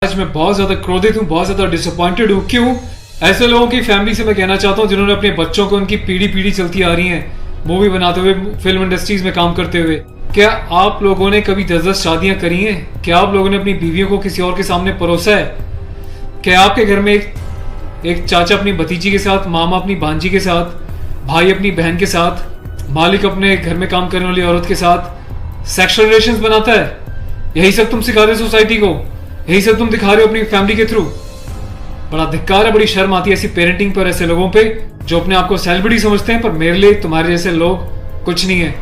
आज मैं बहुत ज्यादा क्रोधित हूँ, बहुत ज्यादा डिसअपॉइंटेड हूँ। क्यों? ऐसे लोगों की फैमिली से मैं कहना चाहता हूँ जिन्होंने अपने बच्चों को उनकी पीढ़ी पीढ़ी चलती आ रही है मूवी बनाते हुए, फिल्म इंडस्ट्रीज में काम करते हुए। क्या आप लोगों ने कभी 10-10 शादियां करी हैं? क्या आप लोगों ने अपनी बीवियों को किसी और के सामने परोसा है? क्या आपके घर में एक चाचा अपनी भतीजी के साथ, मामा अपनी भांजी के साथ, भाई अपनी बहन के साथ, मालिक अपने घर में काम करने वाली औरत के साथ सेक्सुअल रिलेशंस बनाता है? यही सब तुम सिखा रहे हो सोसाइटी को? यही सब तुम दिखा रहे हो अपनी फैमिली के थ्रू? बड़ा धिक्कार है, बड़ी शर्म आती है ऐसी पेरेंटिंग पर, ऐसे लोगों पे जो अपने आप को सेलिब्रिटी समझते हैं। पर मेरे लिए तुम्हारे जैसे लोग कुछ नहीं है,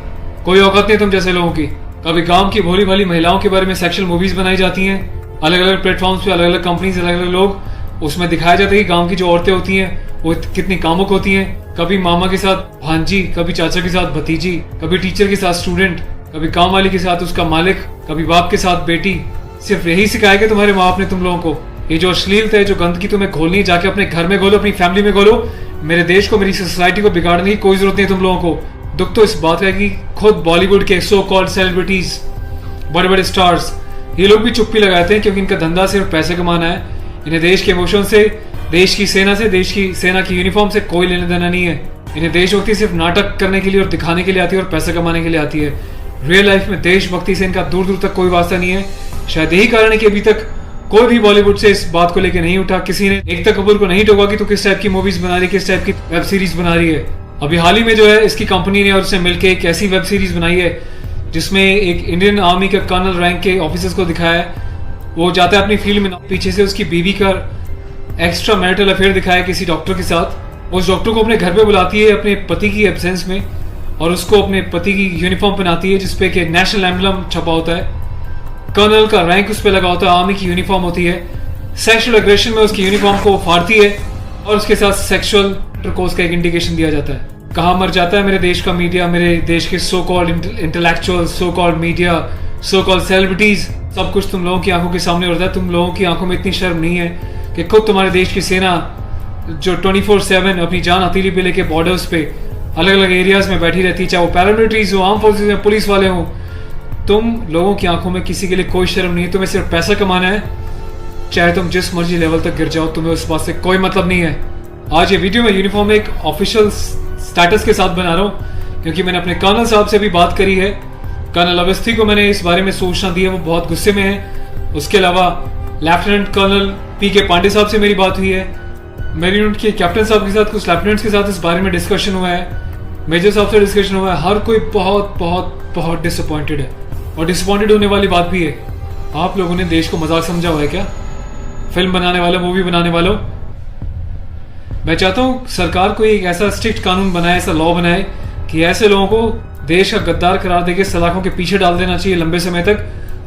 कोई औकात नहीं है तुम जैसे लोगों की। कभी गांव की भोली भाली महिलाओं के बारे में सेक्सुअल मूवीज बनाई जाती हैं, अलग अलग प्लेटफॉर्म्स पे, अलग अलग कंपनीज, अलग अलग लोग, उसमें दिखाया जाता है कि गाँव की जो औरतें होती हैं वो कितनी कामुक होती हैं। कभी मामा के साथ भांजी, कभी चाचा के साथ भतीजी, कभी टीचर के साथ स्टूडेंट, कभी काम वाली के साथ उसका मालिक, कभी बाप के साथ बेटी। सिर्फ यही सिखाया कि तुम्हारे माँ बाप ने तुम लोगों को? ये जो अश्लीलता है, जो गंदगी तुम्हें घोलनी है, जाके अपने घर में घोलो, अपनी फैमिली में घोलो। मेरे देश को, मेरी सोसाइटी को बिगाड़ने की कोई जरूरत नहीं है तुम लोगों को। दुख तो इस बात का है कि खुद बॉलीवुड के सो कॉल्ड सेलिब्रिटीज, बड़े बड़े स्टार्स, ये लोग भी चुप्पी लगाते हैं क्योंकि इनका धंधा सिर्फ पैसे कमाना है। इन्हें देश के इमोशन से, देश की सेना से, देश की सेना की यूनिफॉर्म से कोई लेना देना नहीं है। इन्हें देशभक्ति सिर्फ नाटक करने के लिए और दिखाने के लिए आती है और पैसा कमाने के लिए आती है। रियल लाइफ में देशभक्ति से इनका दूर दूर तक कोई वास्ता नहीं है। शायद यही कारण है कि अभी तक कोई भी बॉलीवुड से इस बात को लेकर नहीं उठा, किसी ने एकता कपूर को नहीं टोका कि तू किस टाइप की मूवीज बना रही है, किस टाइप की वेब सीरीज बना रही है। अभी हाल ही में जो है इसकी कंपनी ने और उससे मिलकर एक ऐसी वेब सीरीज बनाई है जिसमें एक इंडियन आर्मी का कर्नल रैंक के ऑफिसर्स को दिखाया है। वो जाता है अपनी फील्ड में, पीछे से उसकी बीवी का एक्स्ट्रा मैरिटल अफेयर दिखाया किसी डॉक्टर के साथ। उस डॉक्टर को अपने घर पे बुलाती है अपने पति की एब्सेंस में और उसको अपने पति की यूनिफॉर्म पहनाती है जिसपे कि नेशनल एम्बलम छपा होता है, कर्नल का रैंक उस पर लगा होता है, आर्मी की यूनिफॉर्म होती है। सेक्सुअल एग्रेशन में उसकी यूनिफॉर्म को फाड़ती है और उसके साथ सेक्सुअल इंटरकोर्स का एक इंडिकेशन दिया जाता है। कहाँ मर जाता है मेरे देश का मीडिया, मेरे देश के so called intellectual, so called media, so called celebrities. सब कुछ तुम लोगों की आंखों के सामने होता है। तुम लोगों की आंखों में इतनी शर्म नहीं है कि खुद तुम्हारे देश की सेना जो 24/7 अपनी जान हथेली पे लेके बॉर्डर्स पे अलग अलग एरियाज में बैठी रहती है, चाहे वो पैरामिलिट्रीज हो, आर्म फोर्सेज में पुलिस वाले हों, तुम लोगों की आंखों में किसी के लिए कोई शर्म नहीं है। तुम्हें सिर्फ पैसा कमाना है, चाहे तुम जिस मर्जी लेवल तक गिर जाओ, तुम्हें उस बात से कोई मतलब नहीं है। आज ये वीडियो मैं यूनिफॉर्म एक ऑफिशियल स्टेटस के साथ बना रहा हूँ क्योंकि मैंने अपने कर्नल साहब से भी बात करी है। कर्नल अवस्थी को मैंने इस बारे में सूचना दी है, वो बहुत गुस्से में है। उसके अलावा लेफ्टिनेंट कर्नल PK पांडे साहब से मेरी बात हुई है। मेरी यूनिट के कैप्टन साहब के साथ, कुछ लेफ्टिनेंट्स के साथ इस बारे में डिस्कशन हुआ है, मेजर साहब से डिस्कशन हुआ है। हर कोई बहुत बहुत बहुत डिसअपॉइंटेड है और डिसअपॉइंटेड होने वाली बात भी है। आप लोगों ने देश को मजाक समझा हुआ है क्या? फिल्म बनाने वालों, मूवी बनाने वालों, मैं चाहता हूँ सरकार कोई एक ऐसा स्ट्रिक्ट कानून बनाए, ऐसा लॉ बनाए कि ऐसे लोगों को देश का गद्दार करार देके सलाखों के पीछे डाल देना चाहिए लंबे समय तक,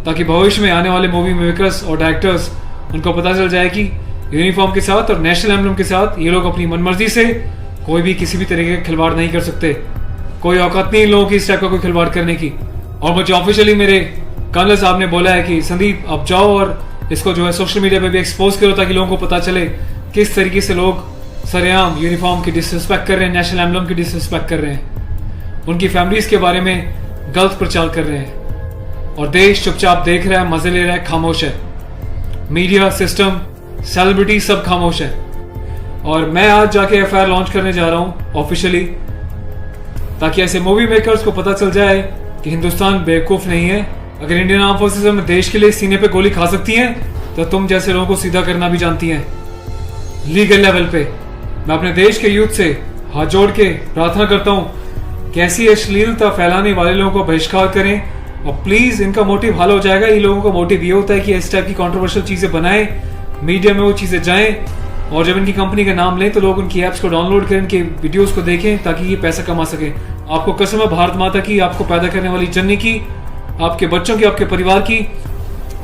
ताकि भविष्य में आने वाले मूवी मेकर्स और डायरेक्टर्स उनको पता चल जाए कि यूनिफॉर्म के साथ और नेशनल एम्बलम के साथ ये लोग अपनी मनमर्जी से कोई भी किसी भी तरीके का खिलवाड़ नहीं कर सकते। कोई औकात नहीं इन लोगों की इस टाइप का कोई खिलवाड़ करने की। और मुझे ऑफिशियली मेरे कर्नल साहब ने बोला है कि संदीप आप जाओ और इसको जो है सोशल मीडिया पे भी एक्सपोज करो ताकि लोगों को पता चले किस तरीके से लोग सरेआम यूनिफॉर्म की डिसरिस्पेक्ट कर रहे हैं, नेशनल एम्बलम की डिसरिस्पेक्ट कर रहे हैं, उनकी फैमिलीज के बारे में गलत प्रचार कर रहे हैं और देश चुपचाप देख रहा है, मजे ले रहा है, खामोश है। मीडिया, सिस्टम, सेलिब्रिटी सब खामोश है। और मैं आज जाके FIR लॉन्च करने जा रहा हूँ ऑफिशियली, ताकि ऐसे मूवी मेकर्स को पता चल जाए कि हिंदुस्तान बेवकूफ नहीं है। अगर इंडियन आर्म फोर्सेस में देश के लिए सीने पे गोली खा सकती हैं तो तुम जैसे लोगों को सीधा करना भी जानती हैं लीगल लेवल पे। मैं अपने देश के यूथ से हाथ जोड़ के प्रार्थना करता हूँ कि ऐसी अश्लीलता फैलाने वाले लोगों को बहिष्कार करें और प्लीज इनका मोटिव हल हो जाएगा। इन लोगों का मोटिव ये होता है कि इस टाइप की कंट्रोवर्शियल चीजें बनाएं, मीडिया में वो चीजें जाएं और जब इनकी कंपनी का नाम लें तो लोग उनकी एप्स को डाउनलोड करें, इनके वीडियोस को देखें ताकि ये पैसा कमा सके। आपको कसम है भारत माता की, आपको पैदा करने वाली जननी की, आपके बच्चों की, आपके परिवार की,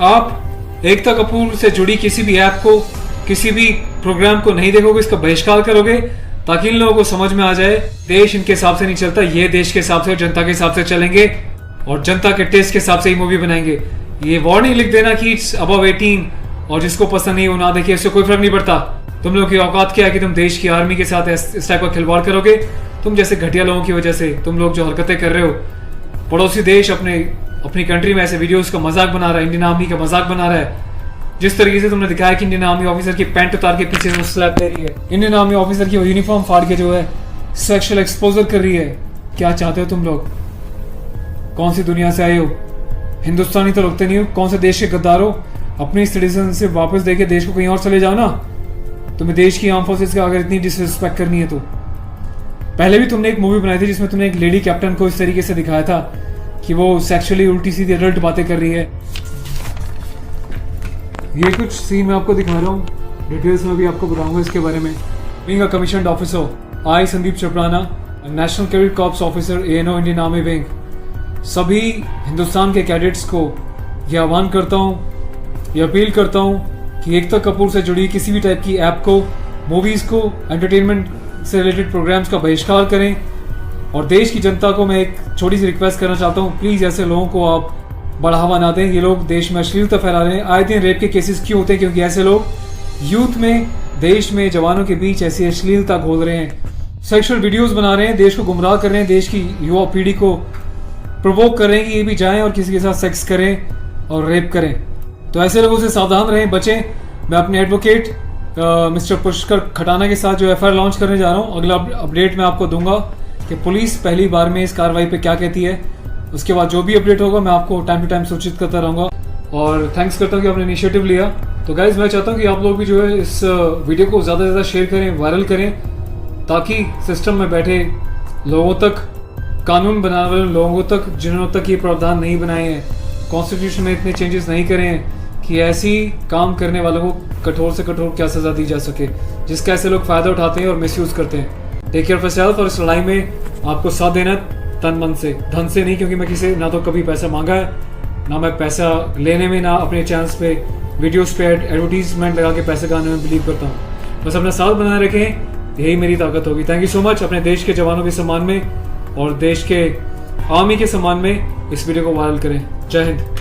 आप एकता कपूर से जुड़ी किसी भी ऐप को, किसी भी प्रोग्राम को नहीं देखोगे, इसका बहिष्कार करोगे ताकि इन लोगों को समझ में आ जाए देश इनके हिसाब से नहीं चलता, ये देश के हिसाब से, जनता के हिसाब से चलेंगे और जनता के टेस्ट के हिसाब से ही मूवी बनाएंगे। ये वार्निंग लिख देना कि इट्स अबव 18 और जिसको पसंद नहीं वो ना देखे, इससे कोई फर्क नहीं पड़ता। तुम लोगों की औकात क्या है कि तुम देश की आर्मी के साथ इस टाइप का खिलवाड़ करोगे? तुम जैसे घटिया लोगों की वजह से, तुम लोग जो हरकतें कर रहे हो, पड़ोसी देश अपनी कंट्री में ऐसे वीडियोस का मजाक बना रहा है, इंडियन आर्मी का मजाक बना रहा है, जिस तरीके से तुमने दिखाया कि इंडियन आर्मी ऑफिसर की पैंट उतार के पीछे से स्लैप दे रही है, इंडियन आर्मी ऑफिसर की यूनिफॉर्म फाड़ के जो है सेक्सुअल एक्सपोजर कर रही है, क्या चाहते हो तुम लोग? कौन सी दुनिया से आए हो? हिंदुस्तानी तो लगते नहीं हो, कौन से देश के गद्दार हो? अपनी सिटीजनशिप वापस देके देश को कहीं और चले जाओ ना। तुम्हें देश की आर्म फोर्सेस का अगर इतनी डिसरिस्पेक्ट करनी है तो। पहले भी तुमने एक मूवी बनाई थी जिसमें तुमने एक लेडी कैप्टन को इस तरीके से दिखाया था कि वो सेक्सुअली उल्टी सीधी एडल्ट बातें कर रही है। ये कुछ सीन मैं आपको दिखा रहा हूँ, डिटेल्स में भी आपको बताऊंगा इसके बारे में। Being a commissioned officer, I Sandeep चपराना, national cadet corps officer ANO Indian army wing, सभी हिंदुस्तान के कैडेट्स को यह आह्वान करता हूँ, यह अपील करता हूँ कि एकता कपूर से जुड़ी किसी भी टाइप की ऐप को, मूवीज को, एंटरटेनमेंट से रिलेटेड प्रोग्राम्स का बहिष्कार करें। और देश की जनता को मैं एक छोटी सी रिक्वेस्ट करना चाहता हूँ, प्लीज ऐसे लोगों को आप बढ़ावा ना दें। ये लोग देश में अश्लीलता फैला रहे हैं। आए दिन रेप के केसेस क्यों होते हैं? क्योंकि ऐसे लोग यूथ में, देश में, जवानों के बीच ऐसी अश्लीलता घोल रहे हैं, सेक्सुअल वीडियोस बना रहे हैं, देश को गुमराह कर रहे हैं, देश की युवा पीढ़ी को प्रोवोक कर रहे हैं कि ये भी जाएं और किसी के साथ सेक्स करें और रेप करें। तो ऐसे लोगों से सावधान रहें, बचें। मैं अपने एडवोकेट मिस्टर पुष्कर खटाना के साथ जो FIR लॉन्च करने जा रहा हूँ, अगला अपडेट मैं आपको दूंगा कि पुलिस पहली बार में इस कार्रवाई पे क्या कहती है। उसके बाद जो भी अपडेट होगा मैं आपको टाइम टू टाइम सूचित करता रहूँगा। और थैंक्स करता हूँ कि आपने इनिशिएटिव लिया। तो गाइज मैं चाहता हूँ कि आप लोग भी जो है इस वीडियो को ज़्यादा से ज़्यादा शेयर करें, वायरल करें, ताकि सिस्टम में बैठे लोगों तक, कानून बनाने वाले लोगों तक, जिन्होंने तक ये प्रावधान नहीं बनाए हैं, कॉन्स्टिट्यूशन में इतने चेंजेस नहीं करे हैं कि ऐसी काम करने वालों को कठोर से कठोर क्या सजा दी जा सके, जिसका ऐसे लोग फायदा उठाते हैं और मिसयूज करते हैं। Take care of yourself. और इस लड़ाई में आपको साथ देना तन मन से, धन से नहीं, क्योंकि मैं किसी ना तो कभी पैसा मांगा है, ना मैं पैसा लेने में, ना अपने चैनल्स पे वीडियोस पे एडवर्टीजमेंट लगा के पैसे कमाने में बिलीव करता हूँ। बस अपना साथ बनाए रखें, यही मेरी ताकत होगी। Thank you so much. अपने देश के जवानों के सम्मान में और देश के आर्मी के सम्मान में इस वीडियो को वायरल करें। जय हिंद।